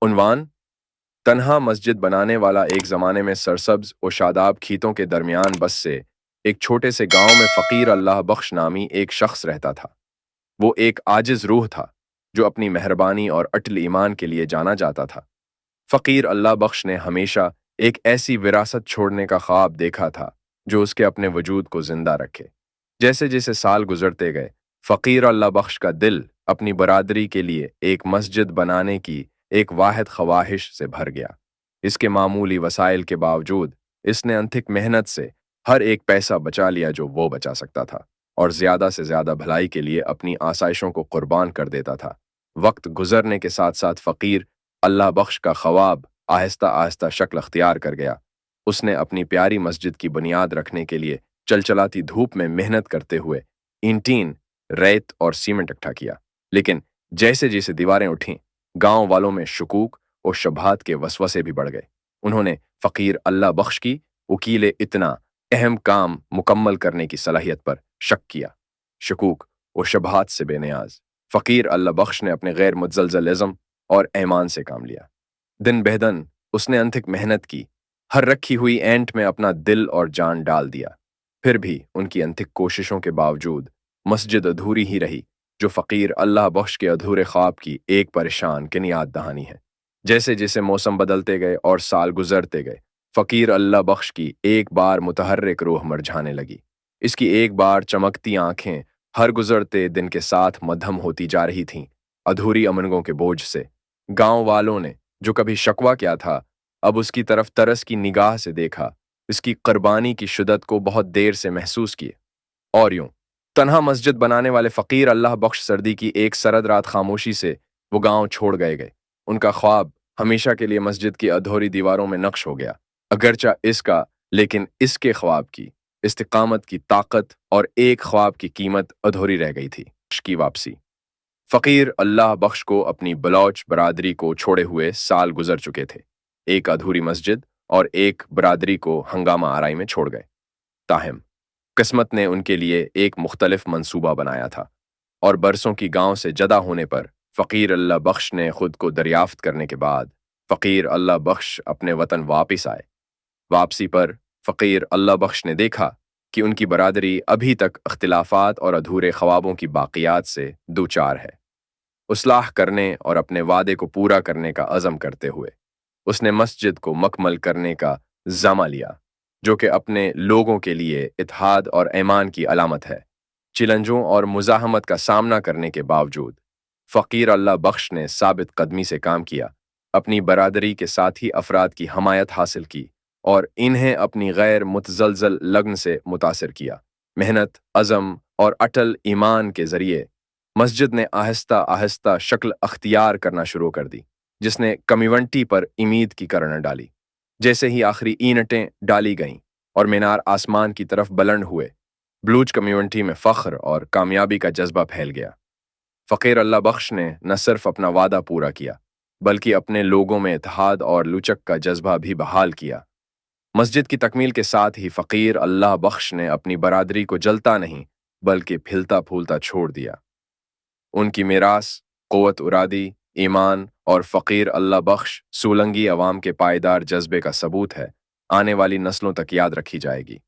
उन्वान तन्हा मस्जिद बनाने वाला एक ज़माने में सरसब्ज और शादाब खीतों के दरमियान बस से एक छोटे से गांव में फ़कीर अल्लाह बख्श नामी एक शख्स रहता था। वो एक आजिज़ रूह था जो अपनी मेहरबानी और अटल ईमान के लिए जाना जाता था। फ़कीर अल्लाह बख्श ने हमेशा एक ऐसी विरासत छोड़ने का ख्वाब देखा था जो उसके अपने वजूद को जिंदा रखे। जैसे जैसे साल गुजरते गए, फ़कीर अल्लाह बख्श का दिल अपनी बरादरी के लिए एक मस्जिद बनाने की एक वाहिद ख्वाहिश से भर गया। इसके मामूली वसाइल के बावजूद इसने अनथिक मेहनत से हर एक पैसा बचा लिया जो वो बचा सकता था, और ज़्यादा से ज़्यादा भलाई के लिए अपनी आसाइशों को कुर्बान कर देता था। वक्त गुजरने के साथ साथ फ़कीर अल्लाह बख्श का ख्वाब आहिस्ता आहिस्ता शक्ल अख्तियार कर गया। उसने अपनी प्यारी मस्जिद की बुनियाद रखने के लिए चलचलाती धूप में मेहनत करते हुए ईंटीन, रेत और सीमेंट इकट्ठा किया। लेकिन जैसे जैसे दीवारें उठीं, गांव वालों में शुकूक और शबहात के वसवसे भी बढ़ गए। उन्होंने फ़कीर अल्लाह बख्श की वकील इतना अहम काम मुकम्मल करने की सलाहियत पर शक किया। शुकूक और शबहात से बेनियाज फ़कीर अल्लाह बख्श ने अपने गैर मुतज़लज़ल इज़्म और ईमान से काम लिया। दिन बेहदन उसने अनथिक मेहनत की, हर रखी हुई एंट में अपना दिल और जान डाल दिया। फिर भी उनकी अनथिक कोशिशों के बावजूद मस्जिद अधूरी ही रही, जो फ़कीर अल्लाह बख्श के अधूरे ख्वाब की एक परेशान किन याद दहानी है। जैसे जैसे मौसम बदलते गए और साल गुजरते गए, फ़कीर अल्लाह बख्श की एक बार मुतहर्रिक रूह मुरझाने लगी। इसकी एक बार चमकती आंखें हर गुजरते दिन के साथ मध्यम होती जा रही थीं। अधूरी अमनगों के बोझ से गांव वालों ने जो कभी शकवा किया था, अब उसकी तरफ तरस की निगाह से देखा। इसकी कुर्बानी की शिद्दत को बहुत देर से महसूस किए। और यूं तन्हा मस्जिद बनाने वाले फ़कीर अल्लाह बख्श सर्दी की एक सरद रात खामोशी से वो गांव छोड़ गए। उनका ख्वाब हमेशा के लिए मस्जिद की अधूरी दीवारों में नक्श हो गया। अगरचा इसका, लेकिन इसके ख्वाब की इस्तिकामत की ताकत और एक ख्वाब की कीमत अधूरी रह गई थी। की वापसी फ़कीर अल्लाह बख्श को अपनी बलौच बरादरी को छोड़े हुए साल गुजर चुके थे। एक अधूरी मस्जिद और एक बरादरी को हंगामा आराई में छोड़ गए। ताहम किस्मत ने उनके लिए एक मुख्तलिफ मंसूबा बनाया था, और बरसों की गांव से जदा होने पर फ़कीर अल्लाह बख्श ने खुद को दरियाफ्त करने के बाद फ़कीर अल्लाह बख्श अपने वतन वापिस आए। वापसी पर फ़कीर अल्लाह बख्श ने देखा कि उनकी बरादरी अभी तक अख्तिलाफ़ात और अधूरे ख्वाबों की बाक़ियात से दूचार है। उसलाह करने और अपने वादे को पूरा करने का अज़म करते हुए उसने मस्जिद को मकमल करने का ज़मा लिया, जो कि अपने लोगों के लिए इत्तेहाद और ईमान की अलामत है। चिलंजों और मुज़ाहमत का सामना करने के बावजूद फ़कीर अल्लाह बख्श ने साबित कदमी से काम किया, अपनी बरादरी के साथी अफराद की हमायत हासिल की और इन्हें अपनी गैर मुतज़लज़ल लगन से मुतासिर किया। मेहनत, अज़म और अटल ईमान के ज़रिए मस्जिद ने आहिस्ता आहिस्ता शक्ल अख्तियार करना शुरू कर दी, जिसने कमिवंटी पर उम्मीद की किरणें डाली। जैसे ही आखिरी ईंटें डाली गईं और मीनार आसमान की तरफ बुलंद हुए, बलूच कम्युनिटी में फ़ख्र और कामयाबी का जज्बा फैल गया। फ़कीर अल्लाह बख्श ने न सिर्फ अपना वादा पूरा किया, बल्कि अपने लोगों में इत्तेहाद और लुचक का जज्बा भी बहाल किया। मस्जिद की तकमील के साथ ही फ़कीर अल्लाह बख्श ने अपनी बरादरी को जलता नहीं बल्कि फिलता फूलता छोड़ दिया। उनकी मीरास क़ुव्वत उरादी, ईमान और फ़कीर अल्लाह बख्श सोलंगी अवाम के पायदार जज्बे का सबूत है, आने वाली नस्लों तक याद रखी जाएगी।